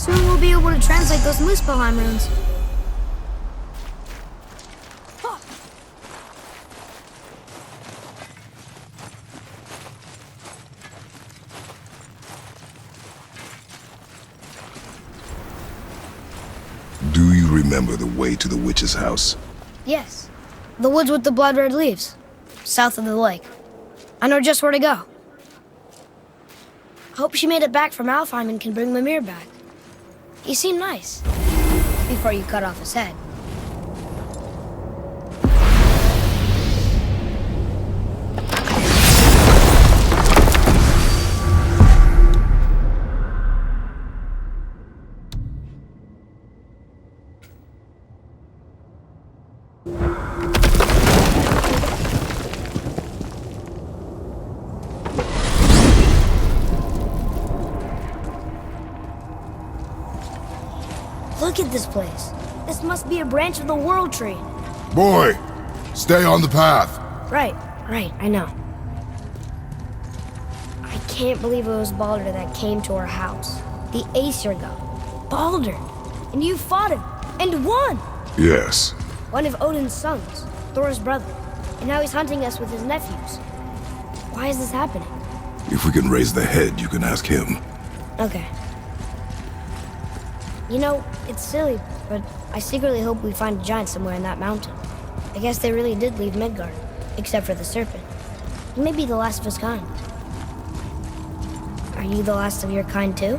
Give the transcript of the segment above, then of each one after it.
Soon we'll be able to translate those Muspelheim runes. Do you remember the way to the witch's house? Yes. The woods with the blood-red leaves. South of the lake. I know just where to go. Hope she made it back from Alfheim and can bring Mimir back. He seemed nice. Before you cut off his head. Look at this place. This must be a branch of the World Tree. Boy, stay on the path. Right, I know. I can't believe it was Baldur that came to our house. The Aesir god. Baldur! And you fought him, and won! Yes. One of Odin's sons, Thor's brother. And now he's hunting us with his nephews. Why is this happening? If we can raise the head, you can ask him. Okay. You know, it's silly, but I secretly hope we find a giant somewhere in that mountain. I guess they really did leave Midgard, except for the serpent. He may be the last of his kind. Are you the last of your kind too?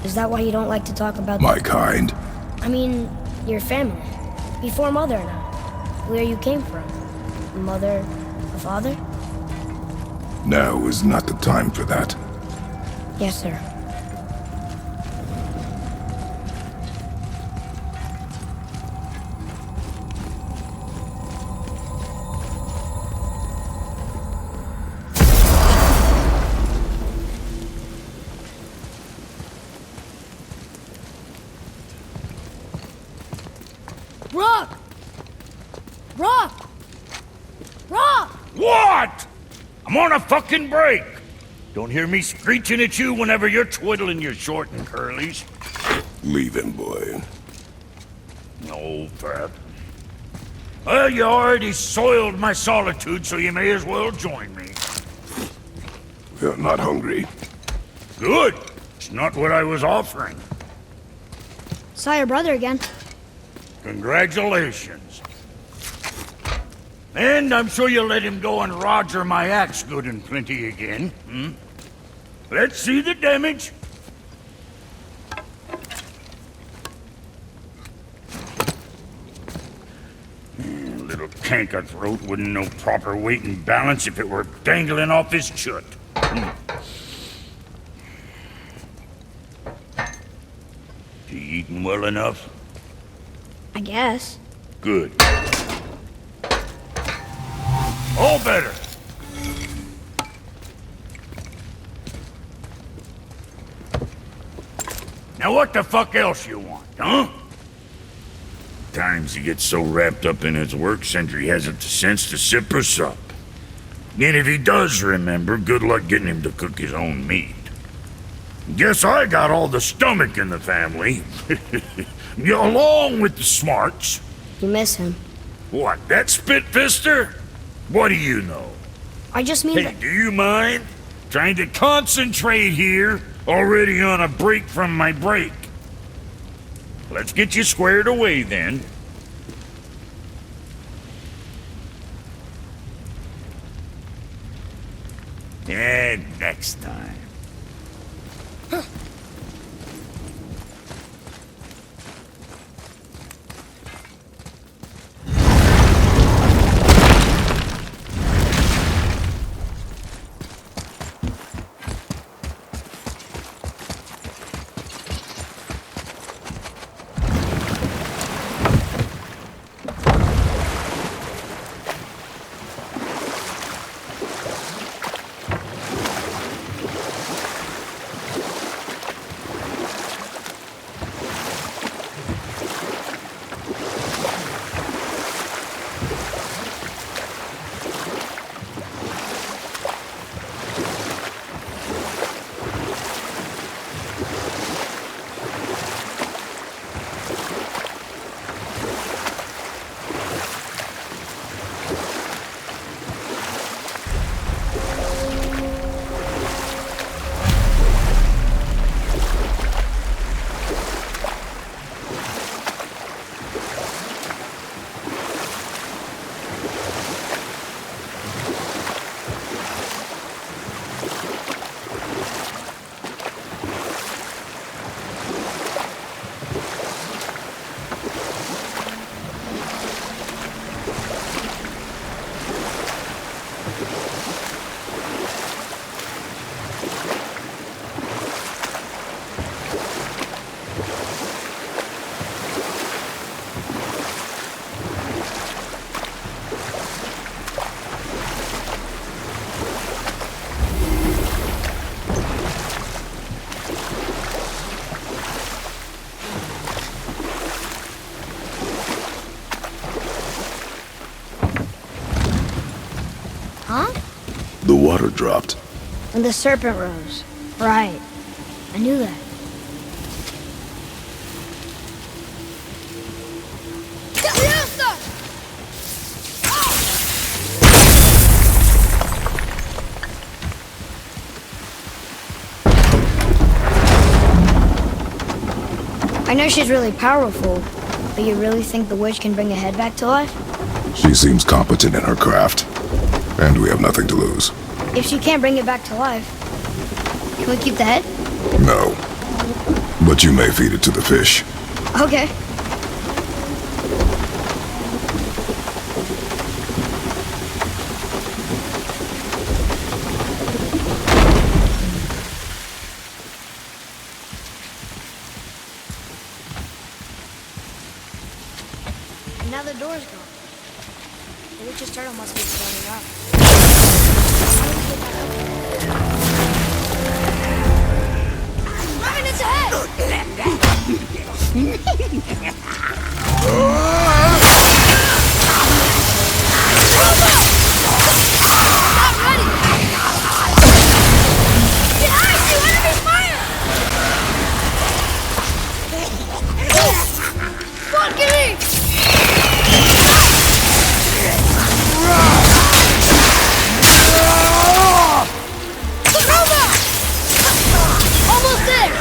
Is that why you don't like to talk about... My kind? I mean, your family. Before Mother and I. Where you came from. Mother, a father? Now is not the time for that. Yes, sir. Rock! Rock! Rock! What? I'm on a fucking break. Don't hear me screeching at you whenever you're twiddling your short and curlies. Leave him, boy. No, Pat. Well, you already soiled my solitude, so you may as well join me. We're not hungry. Good. It's not what I was offering. Saw your brother again. Congratulations. And I'm sure you'll let him go and Roger my axe good and plenty again, hmm? Let's see the damage. Little canker throat wouldn't know proper weight and balance if it were dangling off his chut. You eating well enough? I guess. Good. All better. Now what the fuck else you want, huh? Times he gets so wrapped up in his work, Sentry hasn't the sense to sip or sup. And if he does remember, good luck getting him to cook his own meat. Guess I got all the stomach in the family. Along with the smarts. You miss him. What, that spit-fister? What do you know? I just mean Hey, that... do you mind? Trying to concentrate here, already on a break from my break. Let's get you squared away, then. And next time. water dropped. When the serpent rose. Right. I knew that. I know she's really powerful, but you really think the witch can bring a head back to life? She seems competent in her craft, and we have nothing to lose. If she can't bring it back to life, can we keep the head? No. But you may feed it to the fish. Okay. And now the door's gone. The witch's turtle must be standing up. How do we get back up there? Robin, it's ahead! Not ready! Behind you! Enemy fire! Fucking me! Sakuma! Almost there!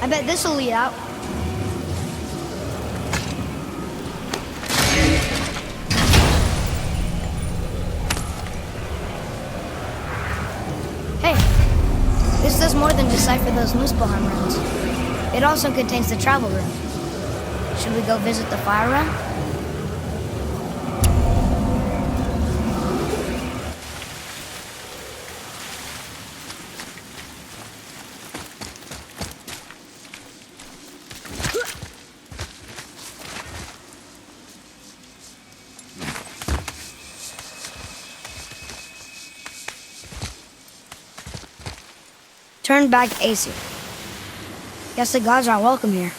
I bet this'll lead out. Hey, this does more than decipher those Muspelheim runes. It also contains the travel rune. Should we go visit the fire realm? Turn back Aesir. Guess the gods aren't welcome here.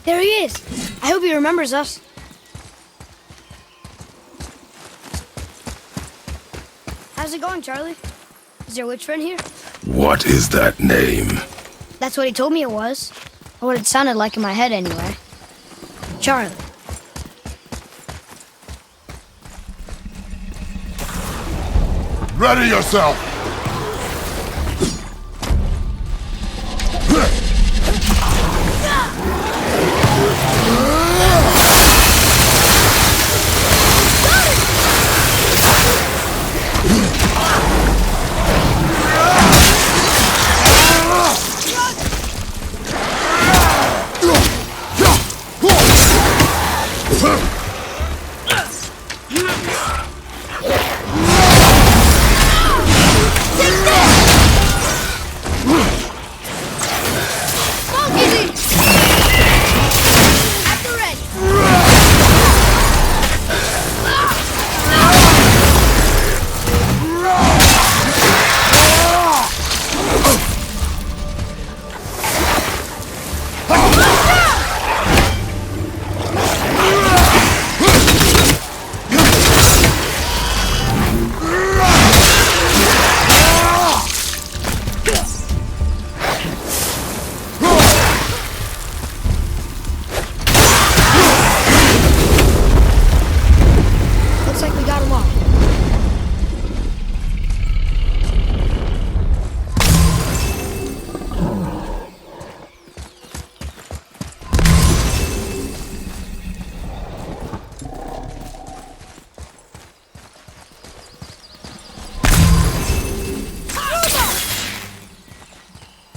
There he is! I hope he remembers us. How's it going, Charlie? Is your witch friend here? What is that name? That's what he told me it was. Or what it sounded like in my head anyway. Charlie. Ready yourself!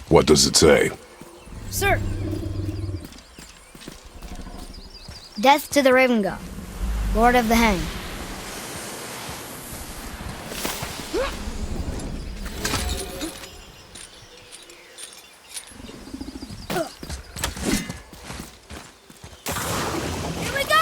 What does it say? Sir! Death to the Raven God, Lord of the Hang. Here we go!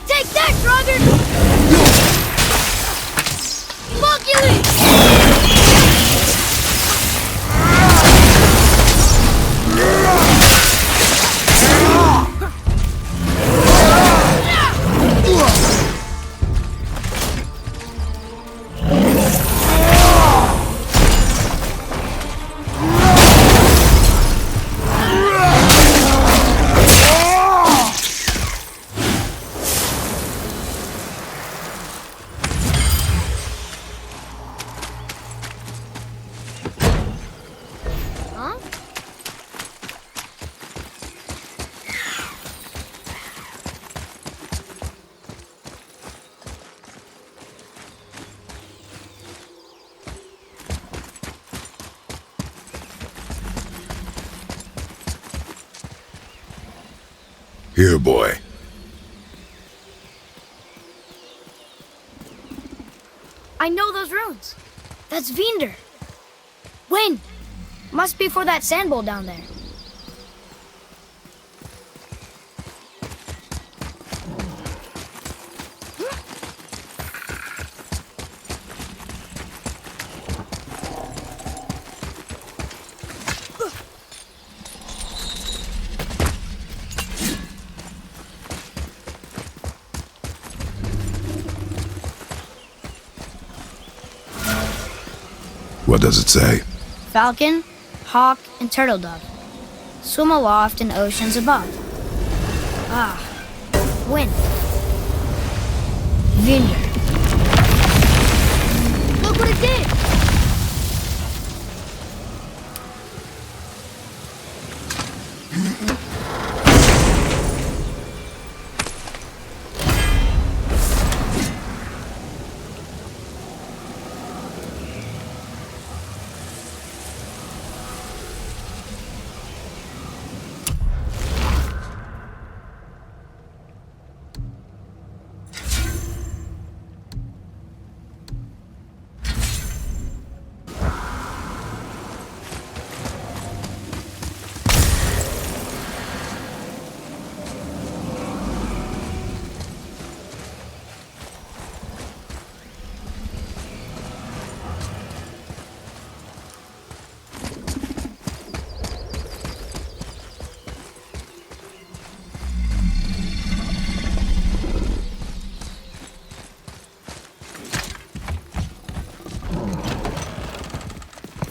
Take that, Roger! Monkey! Huh? Here, boy. I know those runes. That's Vinder. Wind. Must be for that sand bowl down there. What does it say? Falcon, hawk, and turtle dove swim aloft in oceans above. Ah, wind. Vinder. Look what it did!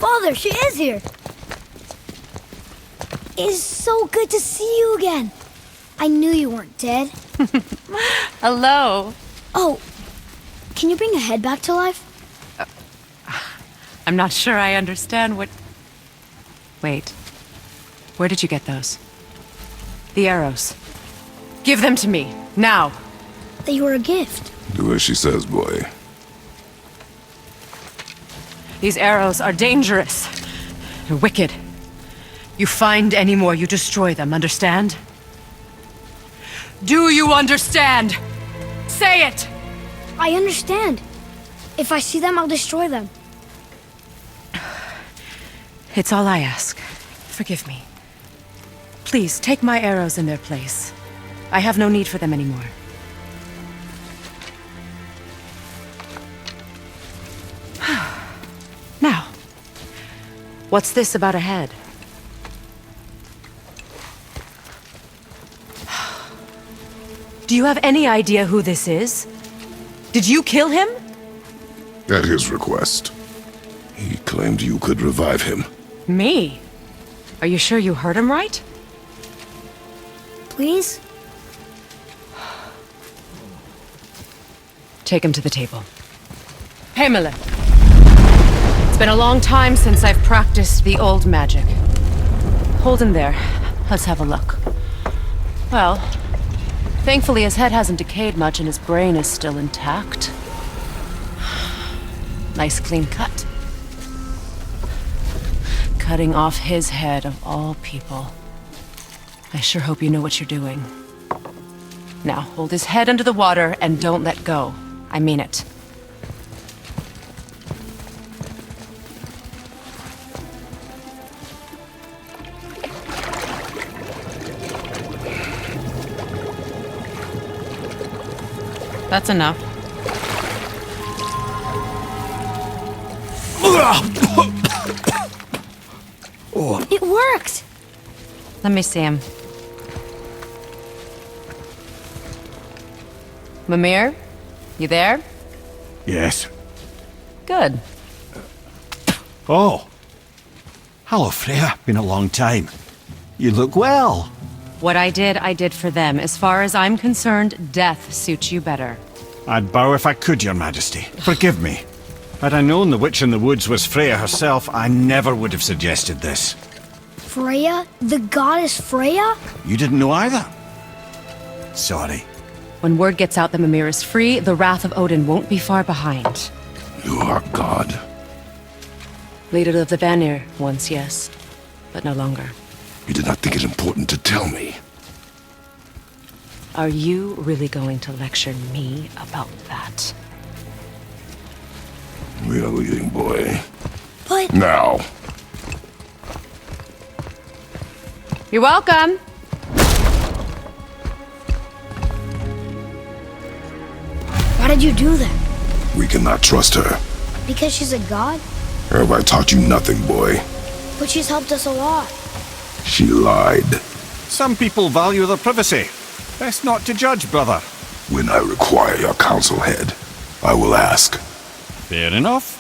Father, she is here! It is so good to see you again. I knew you weren't dead. Hello. Oh, can you bring a head back to life? I'm not sure I understand what... Wait. Where did you get those? The arrows. Give them to me, now. They were a gift. Do as she says, boy. These arrows are dangerous. They're wicked. You find any more, you destroy them, understand? Do you understand? Say it! I understand. If I see them, I'll destroy them. It's all I ask. Forgive me. Please, take my arrows in their place. I have no need for them anymore. Now, what's this about a head? Do you have any idea who this is? Did you kill him? At his request. He claimed you could revive him. Me? Are you sure you heard him right? Please? Take him to the table. Himmler! It's been a long time since I've practiced the old magic. Hold him there. Let's have a look. Well, thankfully his head hasn't decayed much and his brain is still intact. Nice clean cut. Cutting off his head of all people. I sure hope you know what you're doing. Now, hold his head under the water and don't let go. I mean it. That's enough. It worked! Let me see him. Mimir? You there? Yes. Good. Oh. Hello, Freya. Been a long time. You look well. What I did for them. As far as I'm concerned, death suits you better. I'd bow if I could, Your Majesty. Forgive me. Had I known the witch in the woods was Freya herself, I never would have suggested this. Freya? The goddess Freya? You didn't know either? Sorry. When word gets out that Mimir is free, the wrath of Odin won't be far behind. You are God. Leader of the Vanir, once yes, but no longer. You did not think it important to tell me. Are you really going to lecture me about that? We are leaving, boy. But Now. You're welcome! why did you do that? We cannot trust her. Because she's a god? Have I taught you nothing, boy? But she's helped us a lot. She lied. Some people value their privacy. Best not to judge, brother. When I require your council head, I will ask. Fair enough.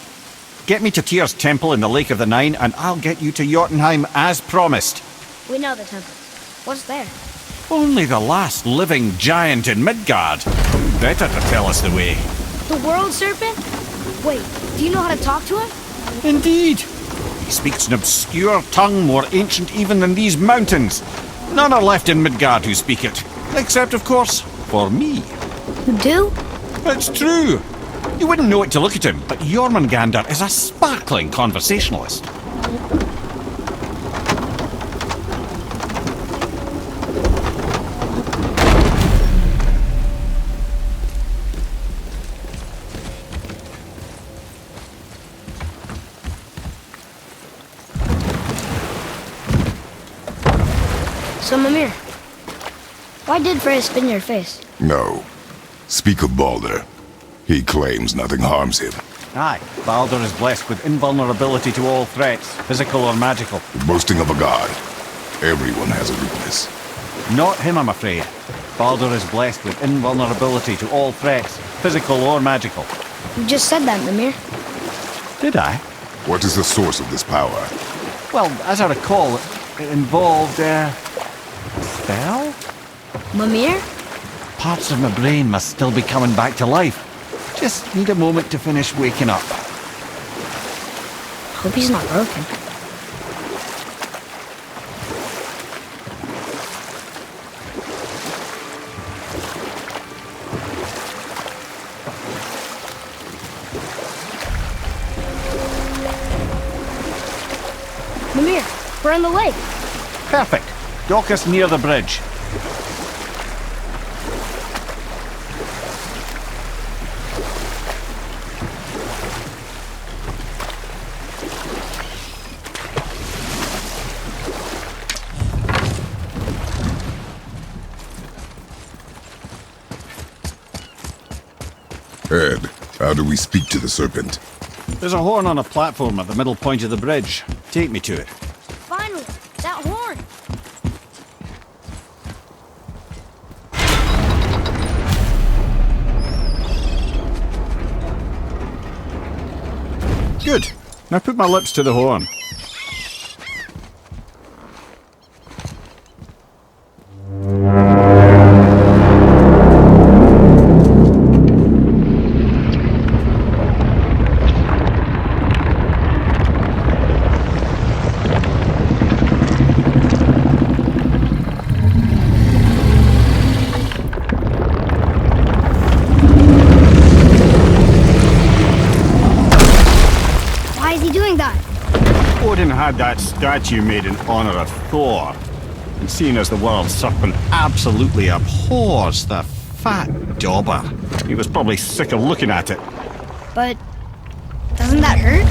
Get me to Tyr's temple in the Lake of the Nine, and I'll get you to Jotunheim as promised. We know the temple. What's there? Only the last living giant in Midgard. Who better to tell us the way? The world serpent? Wait, do you know how to talk to him? Indeed. He speaks an obscure tongue more ancient even than these mountains. None are left in Midgard who speak it. Except, of course, for me. You do? It's true. You wouldn't know it to look at him, but Jormungandr is a sparkling conversationalist. So, Mimir, why did Freya spit in your face? No. Speak of Balder. He claims nothing harms him. Aye, Baldur is blessed with invulnerability to all threats, physical or magical. The boasting of a god. Everyone has a weakness. Not him, I'm afraid. Baldur is blessed with invulnerability to all threats, physical or magical. You just said that, Mimir. Did I? What is the source of this power? Well, as I recall, it involved, spell? Mimir? Parts of my brain must still be coming back to life. Just need a moment to finish waking up. Hope he's not broken. Mimir, we're on the lake. Perfect. Dock us near the bridge. Ed, how do we speak to the serpent? There's a horn on a platform at the middle point of the bridge. Take me to it. Finally, that horn. Good. Now put my lips to the horn. had that statue made in honor of Thor. And seeing as the world serpent absolutely abhors the fat dauber, he was probably sick of looking at it. But doesn't that hurt?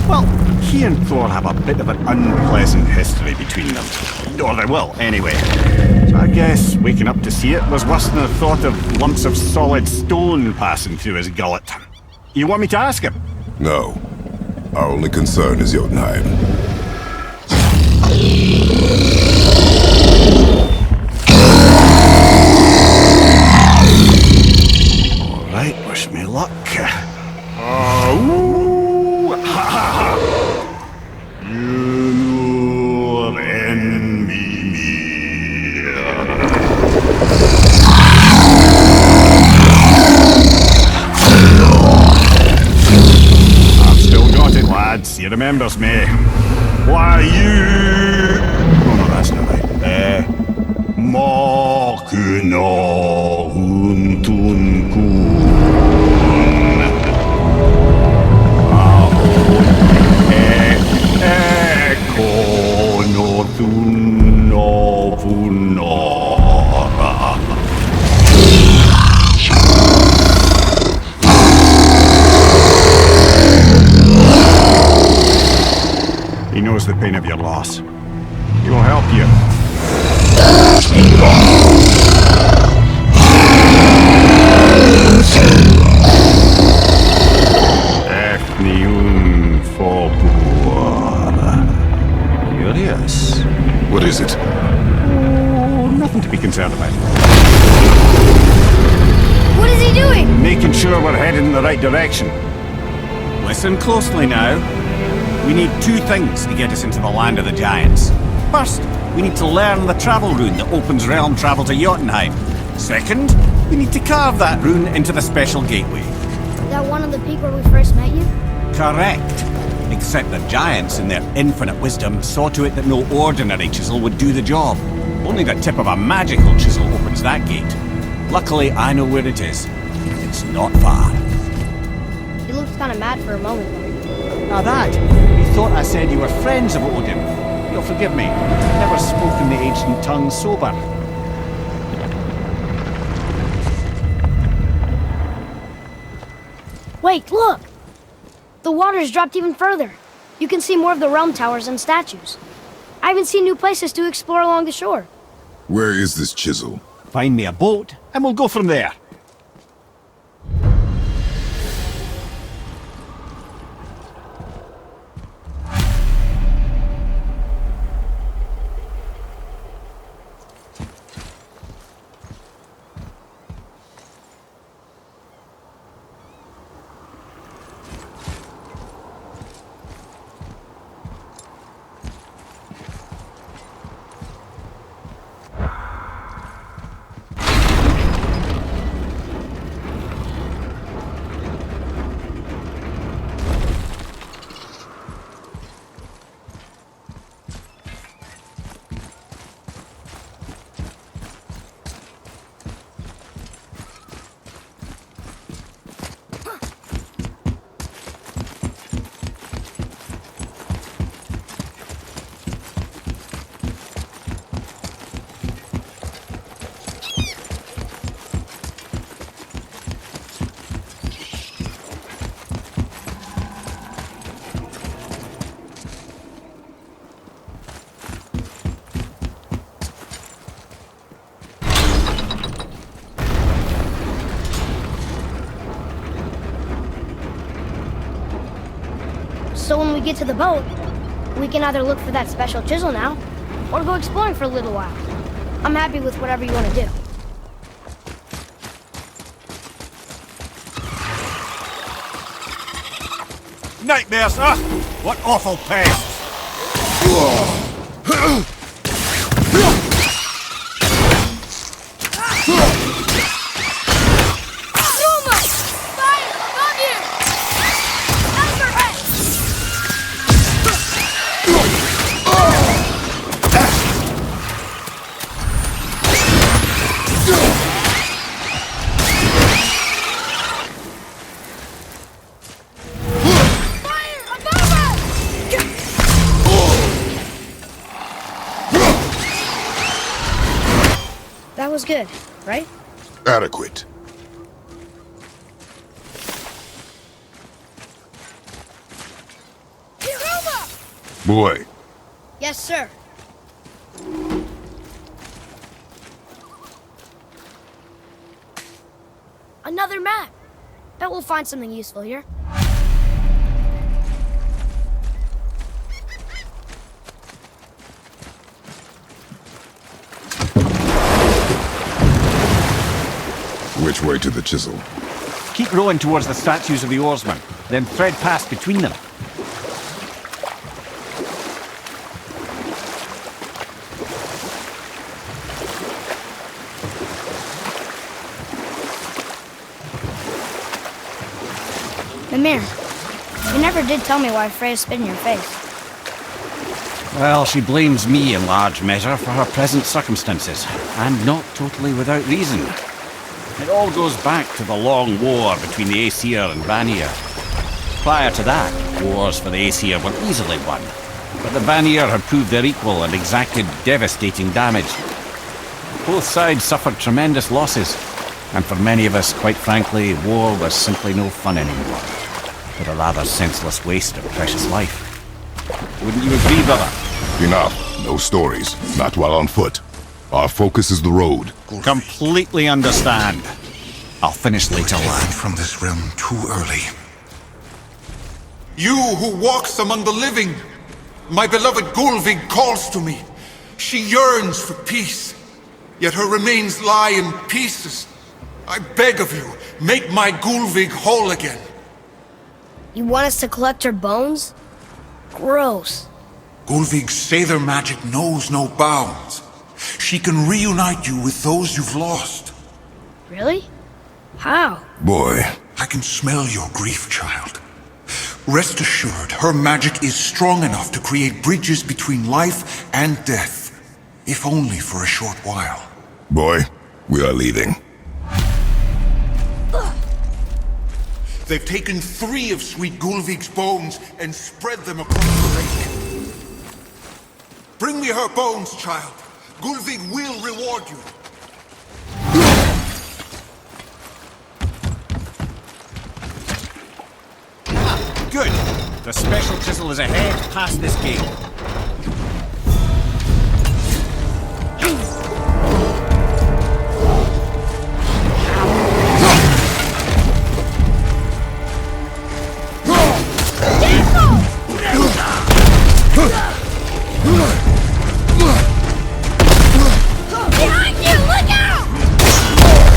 Well, he and Thor have a bit of an unpleasant history between them. Or they will, anyway. So I guess waking up to see it was worse than the thought of lumps of solid stone passing through his gullet. You want me to ask him? No. Our only concern is Jotunheim. All right, wish me luck. Oh, ha ha ha! You envy me. I've still got it, lads. He remembers me. Why you? Oh no, that's not right. Makuna Huntunkun. He knows the pain of your loss. He will help you. Ethniun Fobur. Curious. What is it? Oh, nothing to be concerned about. What is he doing? Making sure we're headed in the right direction. Listen closely now. We need two things to get us into the land of the giants. First, we need to learn the travel rune that opens realm travel to Jotunheim. Second, we need to carve that rune into the special gateway. Is that one on the peak where we first met you? Correct. Except the giants, in their infinite wisdom, saw to it that no ordinary chisel would do the job. Only the tip of a magical chisel opens that gate. Luckily, I know where it is. It's not far. He looked kind of mad for a moment there. Now that, you thought I said you were friends of Odin. You'll forgive me. I've never spoken the ancient tongue sober. Wait, look! The water's dropped even further. You can see more of the realm towers and statues. I even see new places to explore along the shore. Where is this chisel? Find me a boat, and we'll go from there. So when we get to the boat, we can either look for that special chisel now, or go exploring for a little while. I'm happy with whatever you want to do. Nightmares, huh? What awful pests! Zuma! Fire! Above you! Overhead! Fire! Above us! was good, right? Adequate. Boy, Yes, sir. Another map. Bet we'll find something useful here. which way to the chisel? Keep rowing towards the statues of the oarsmen, then thread past between them. Mimir, you never did tell me why Freya spit in your face. Well, she blames me in large measure for her present circumstances, and not totally without reason. It all goes back to the long war between the Aesir and Vanir. Prior to that, wars for the Aesir were easily won, but the Vanir had proved their equal and exacted devastating damage. Both sides suffered tremendous losses, and for many of us, quite frankly, war was simply no fun anymore, but a rather senseless waste of precious life. Wouldn't you agree, brother? Enough. No stories. Not while on foot. Our focus is the road. Completely understand. I'll finish later, Taken lad. from this realm too early. You who walks among the living, my beloved Gulvig calls to me. She yearns for peace, yet her remains lie in pieces. I beg of you, make my Gulvig whole again. You want us to collect her bones? Gross. Gulvig's Sather magic knows no bounds. She can reunite you with those you've lost. Really? How? Boy, I can smell your grief, child. Rest assured, her magic is strong enough to create bridges between life and death, if only for a short while. boy, we are leaving. They've taken 3 of Sweet Gulvig's bones and spread them across the lake. Bring me her bones, child. Gulvig will reward you. Good. The special chisel is ahead, past this gate. Behind you! Look out!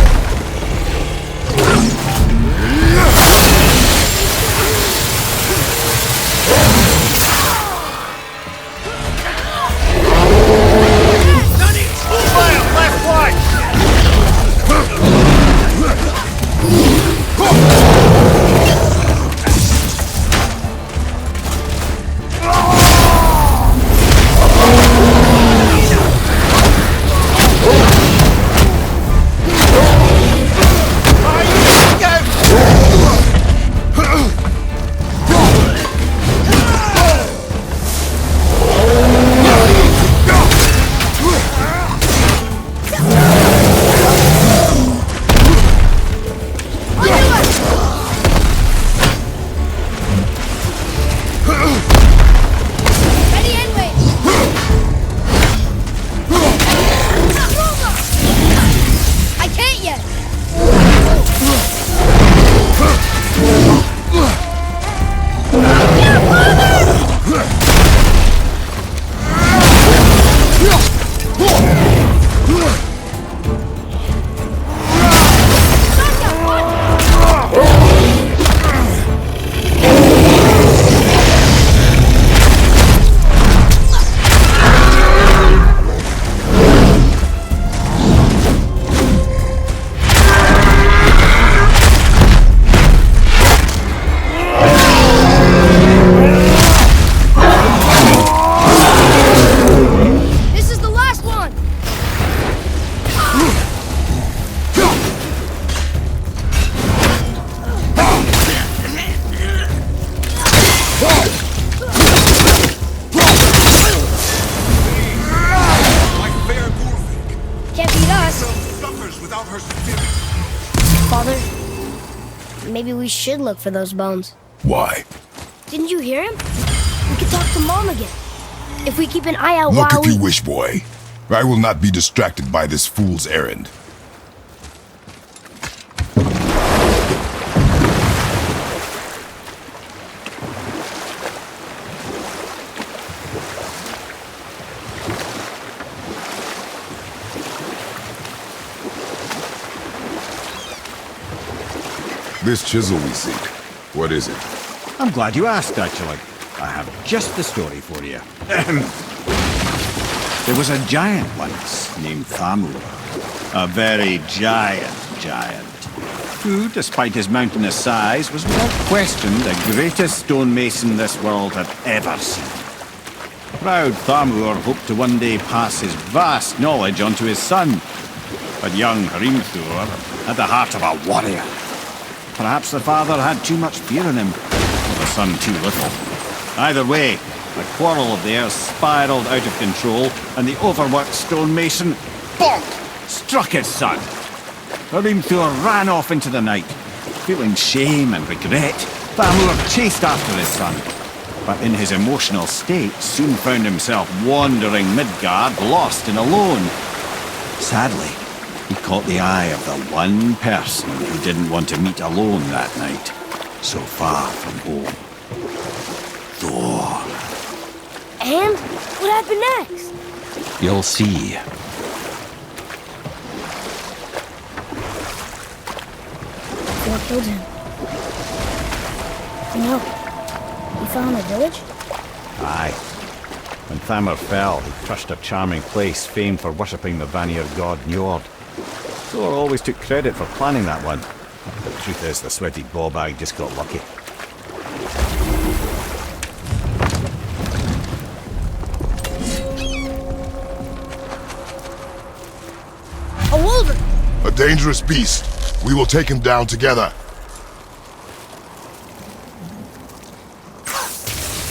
maybe we should look for those bones. Why? Didn't you hear him? We could talk to Mom again. If we keep an eye out Look while if we... you wish, boy. I will not be distracted by this fool's errand. This chisel we seek, what is it? I'm glad you asked, actually. I have just the story for you. There was a giant once named Thamur. A very giant, who, despite his mountainous size, was without question the greatest stonemason this world had ever seen. Proud Thamur hoped to one day pass his vast knowledge on to his son. But young Hrimthur had the heart of a warrior. Perhaps the father had too much fear in him, or the son too little. Either way, the quarrel of theirs spiraled out of control, and the overworked stonemason, bonk, struck his son. Hrimthur ran off into the night. Feeling shame and regret, Thamur chased after his son, but in his emotional state soon found himself wandering Midgard, lost and alone. Sadly, he caught the eye of the one person he didn't want to meet alone that night, so far from home. Thor. And? What happened next? You'll see. Thor killed him. No. He fell in the village? Aye. When Thamur fell, he crushed a charming place famed for worshipping the Vanir god Njord. Thor always took credit for planning that one. But the truth is, the sweaty ballbag just got lucky. A wolverine! A dangerous beast. We will take him down together.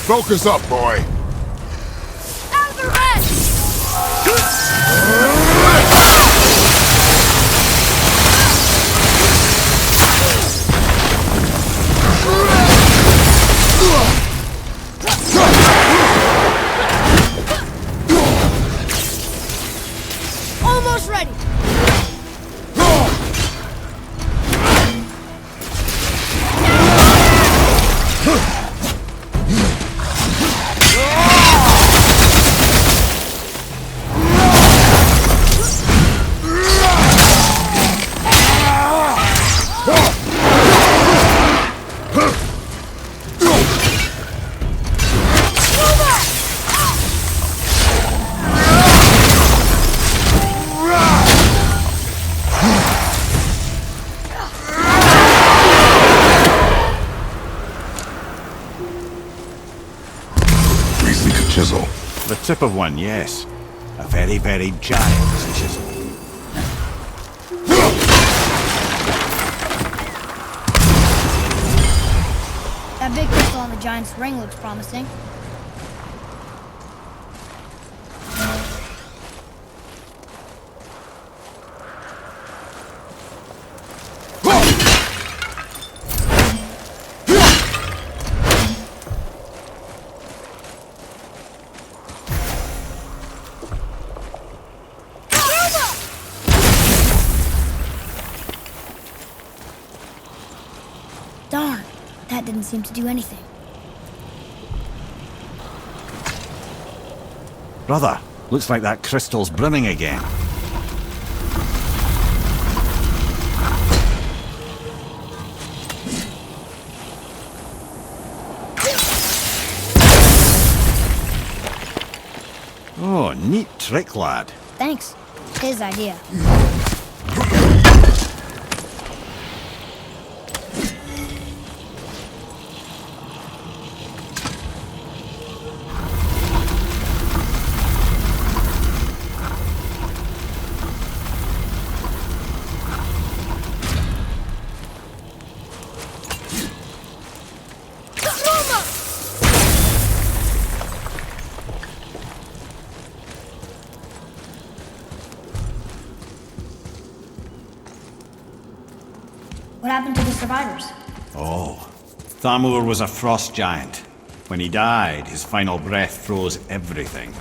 Focus up, boy. Almost ready! Chisel. The tip of one, yes. A very, very giant chisel. That big crystal on the giant's ring looks promising. Darn, that didn't seem to do anything. Brother, looks like that crystal's brimming again. Oh, neat trick, lad. Thanks. His idea. What happened to the survivors? Oh. Thamur was a frost giant. When he died, his final breath froze everything.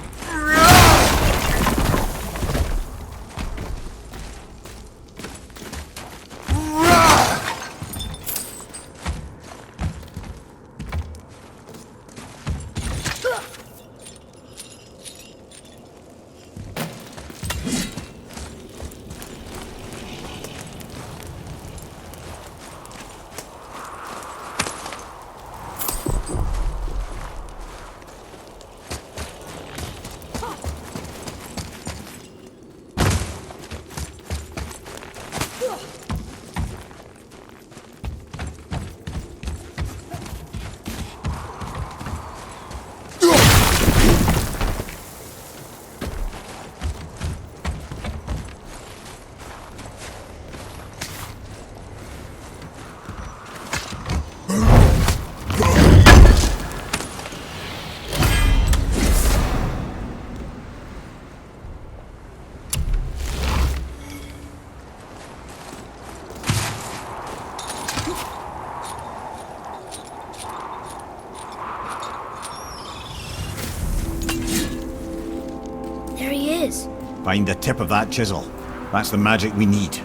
There he is. Find the tip of that chisel. That's the magic we need.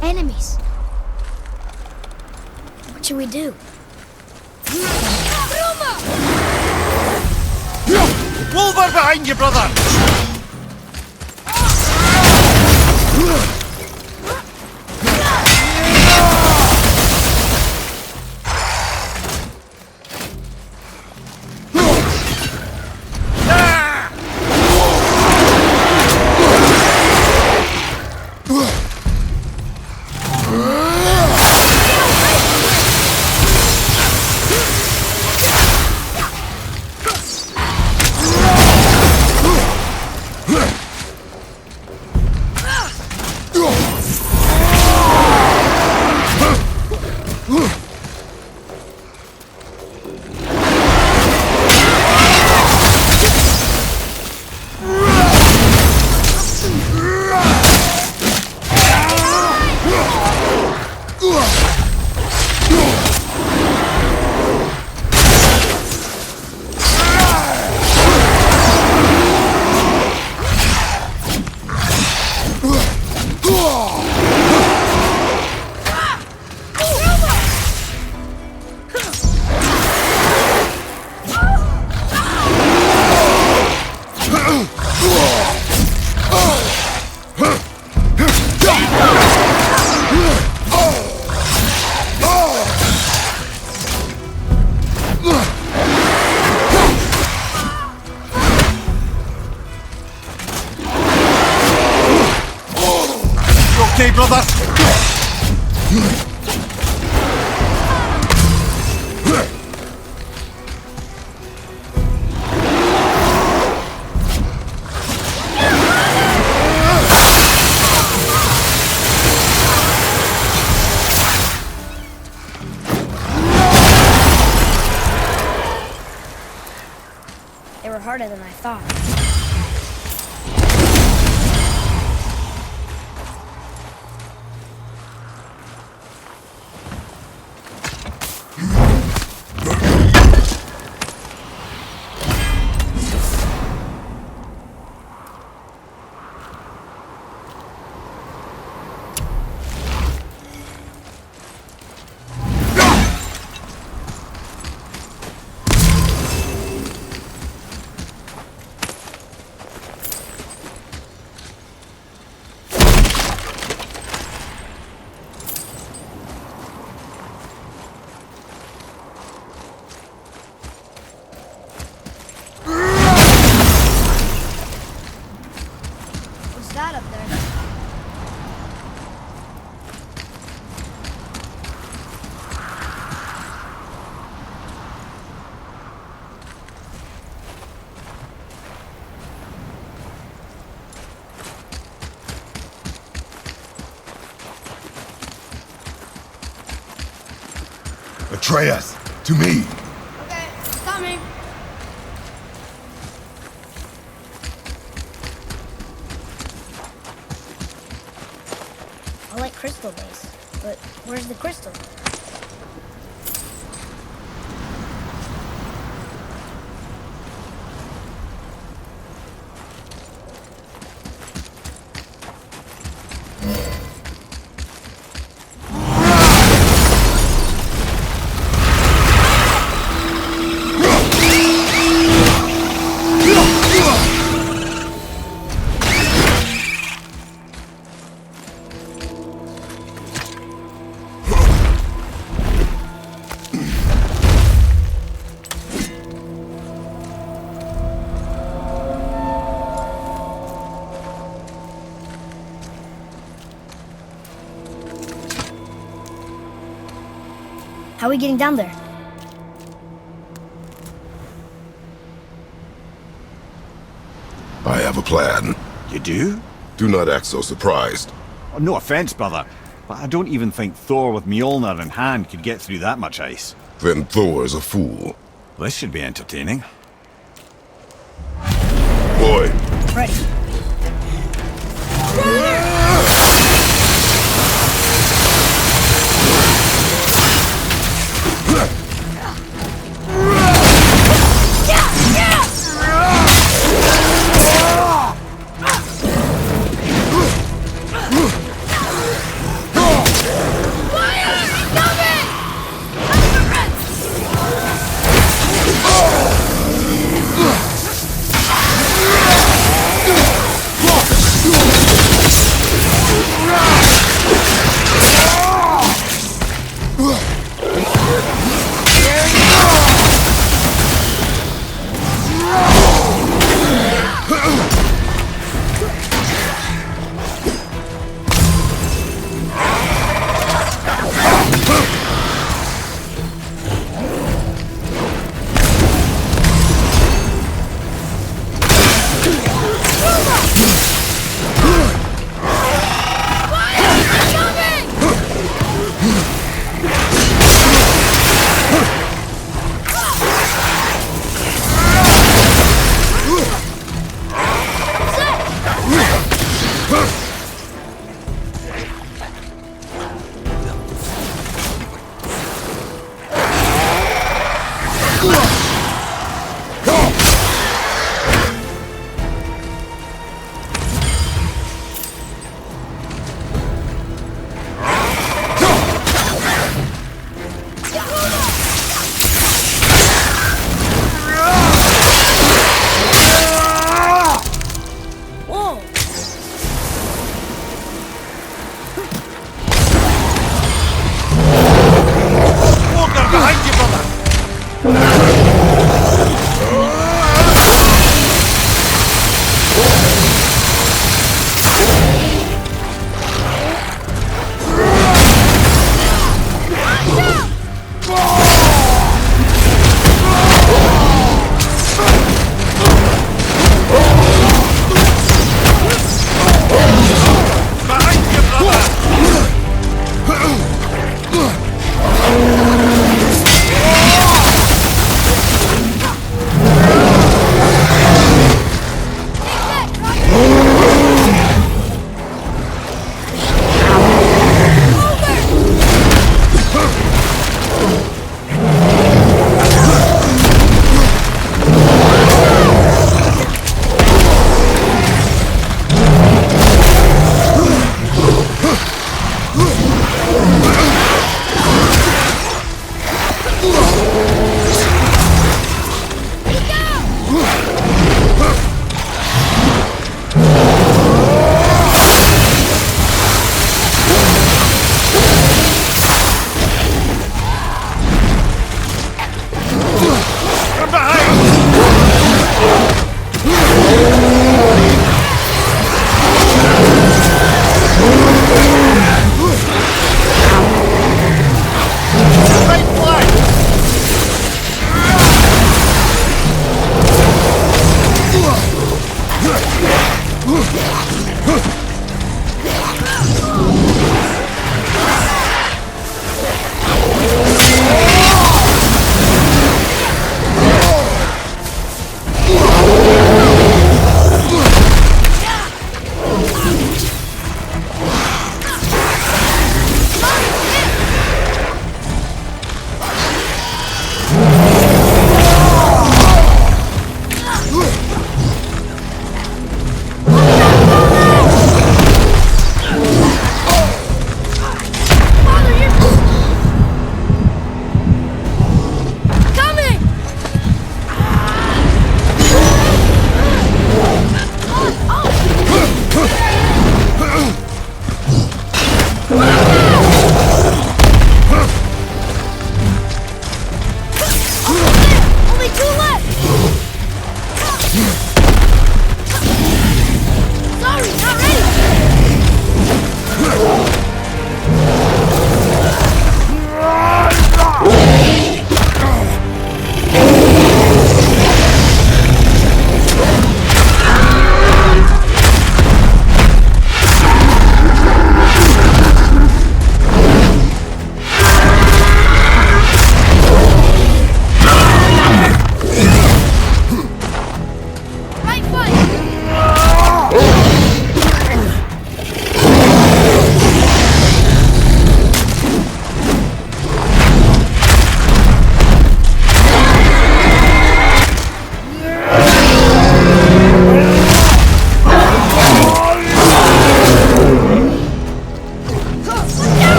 Enemies. What should we do? Wolver behind you, brother! Okay, brother? They were harder than I thought. What's that up there? Atreus, to me. Okay, coming. I like crystal base, but where's the crystal? How are we getting down there? I have a plan. You do? Do not act so surprised. Oh, no offense, brother, but I don't even think Thor with Mjolnir in hand could get through that much ice. Then Thor's a fool. This should be entertaining. Boy, Ready.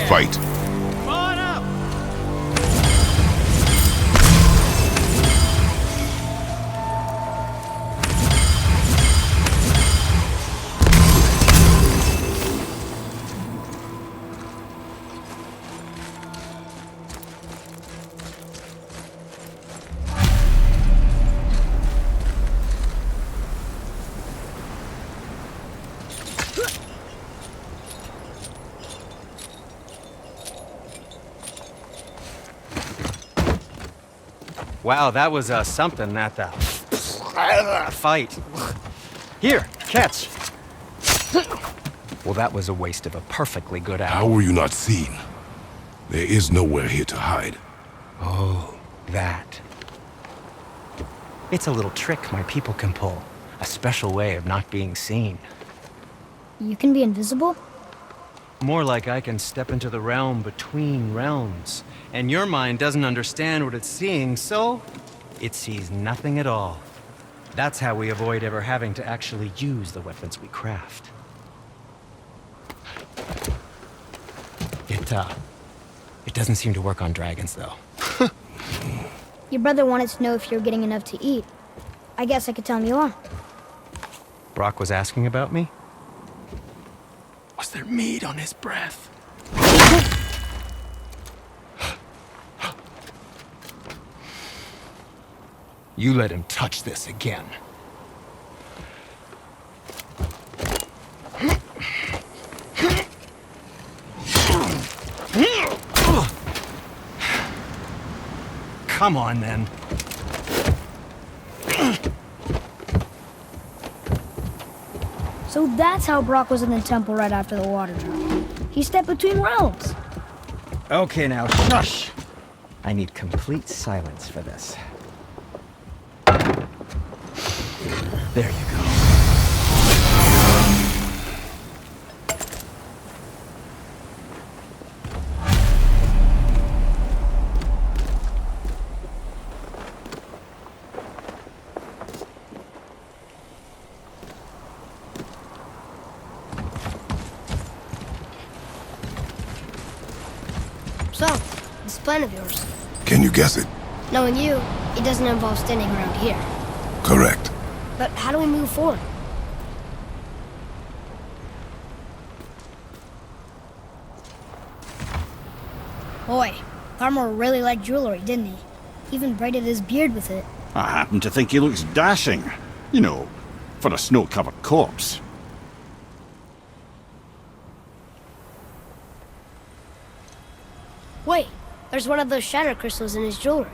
fight. On up! Wow, that was something at the fight. Here, catch. Well, that was a waste of a perfectly good How hour. were you not seen? There is nowhere here to hide. Oh, that. It's a little trick my people can pull. A special way of not being seen. You can be invisible? More like I can step into the realm between realms. And your mind doesn't understand what it's seeing, so it sees nothing at all. That's how we avoid ever having to actually use the weapons we craft. It doesn't seem to work on dragons, though. Your brother wanted to know if you're getting enough to eat. I guess I could tell him you are. Brock was asking about me? Was there meat on his breath? You let him touch this again. Come on, then. So that's how Brock was in the temple right after the water drop. He stepped between realms. Okay, now, shush! I need complete silence for this. There you go. So, this plan of yours. Can you guess it? Knowing you, it doesn't involve standing around here. Correct. But how do we move forward? Boy, Farmer really liked jewelry, didn't he? Even braided his beard with it. I happen to think he looks dashing. You know, for a snow-covered corpse. Wait, there's one of those shatter crystals in his jewelry.